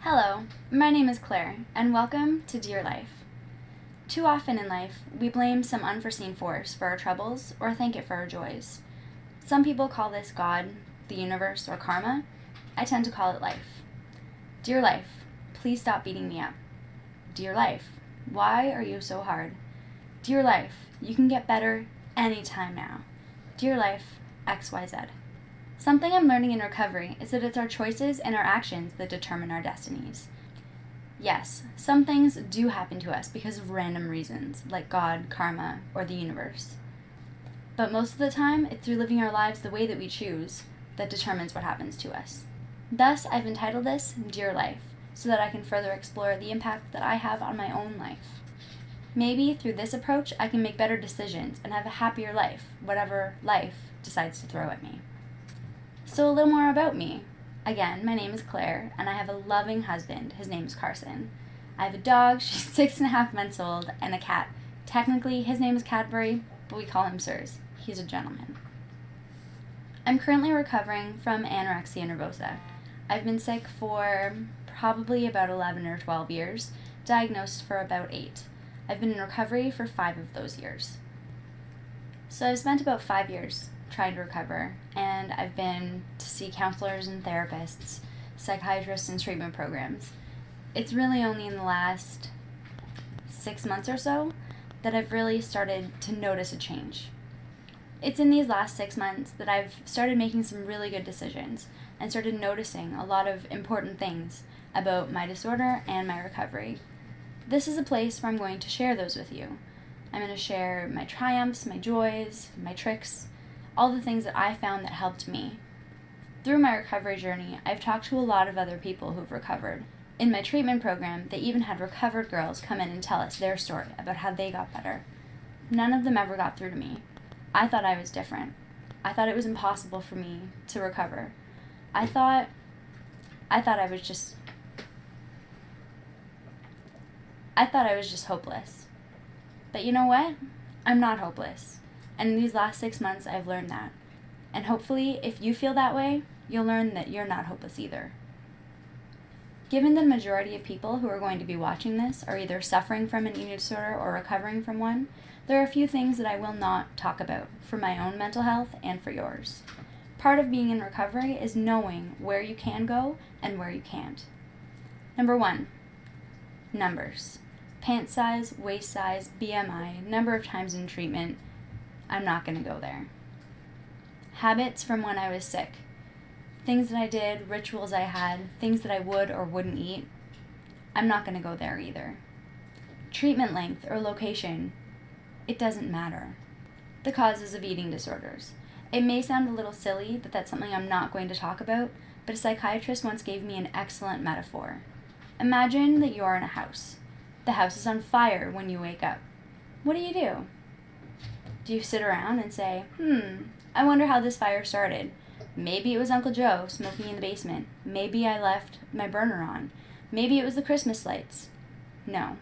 Hello, my name is Claire, and welcome to Dear Life. Too often in life, we blame some unforeseen force for our troubles or thank it for our joys. Some people call this God, the universe, or karma. I tend to call it life. Dear life, please stop beating me up. Dear life, why are you so hard? Dear life, you can get better anytime now. Dear life, XYZ. Something I'm learning in recovery is that it's our choices and our actions that determine our destinies. Yes, some things do happen to us because of random reasons, like God, karma, or the universe. But most of the time, it's through living our lives the way that we choose that determines what happens to us. Thus, I've entitled this Dear Life, so that I can further explore the impact that I have on my own life. Maybe through this approach, I can make better decisions and have a happier life, whatever life decides to throw at me. So a little more about me. Again, my name is Claire, and I have a loving husband. His name is Carson. I have a dog, she's 6.5 months old, and a cat. Technically, his name is Cadbury, but we call him Sirs. He's a gentleman. I'm currently recovering from anorexia nervosa. I've been sick for probably about 11 or 12 years, diagnosed for about 8. I've been in recovery for 5 of those years. So I've spent about 5 years trying to recover, and I've been to see counselors and therapists, psychiatrists, and treatment programs. It's really only in the last 6 months or so that I've really started to notice a change. It's in these last 6 months that I've started making some really good decisions and started noticing a lot of important things about my disorder and my recovery. This is a place where I'm going to share those with you. I'm going to share my triumphs, my joys, my tricks, all the things that I found that helped me. Through my recovery journey, I've talked to a lot of other people who've recovered. In my treatment program, they even had recovered girls come in and tell us their story about how they got better. None of them ever got through to me. I thought I was different. I thought it was impossible for me to recover. I thought I was just hopeless. But you know what? I'm not hopeless. And in these last 6 months, I've learned that. And hopefully, if you feel that way, you'll learn that you're not hopeless either. Given the majority of people who are going to be watching this are either suffering from an eating disorder or recovering from one, there are a few things that I will not talk about for my own mental health and for yours. Part of being in recovery is knowing where you can go and where you can't. Number 1, numbers. Pant size, waist size, BMI, number of times in treatment. I'm not going to go there. Habits from when I was sick. Things that I did, rituals I had, things that I would or wouldn't eat. I'm not going to go there either. Treatment length or location. It doesn't matter. The causes of eating disorders. It may sound a little silly that that's something I'm not going to talk about, but a psychiatrist once gave me an excellent metaphor. Imagine that you are in a house. The house is on fire when you wake up. What do? Do you sit around and say, I wonder how this fire started? Maybe it was Uncle Joe smoking in the basement. Maybe I left my burner on. Maybe it was the Christmas lights. No.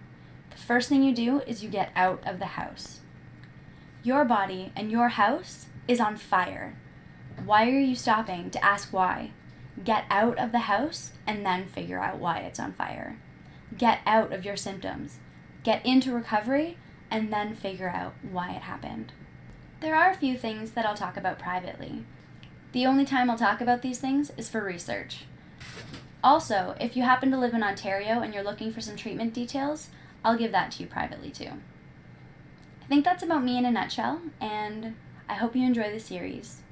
The first thing you do is you get out of the house. Your body and your house is on fire. Why are you stopping to ask why? Get out of the house and then figure out why it's on fire. Get out of your symptoms. Get into recovery and then figure out why it happened. There are a few things that I'll talk about privately. The only time I'll talk about these things is for research. Also, if you happen to live in Ontario and you're looking for some treatment details, I'll give that to you privately too. I think that's about me in a nutshell, and I hope you enjoy the series.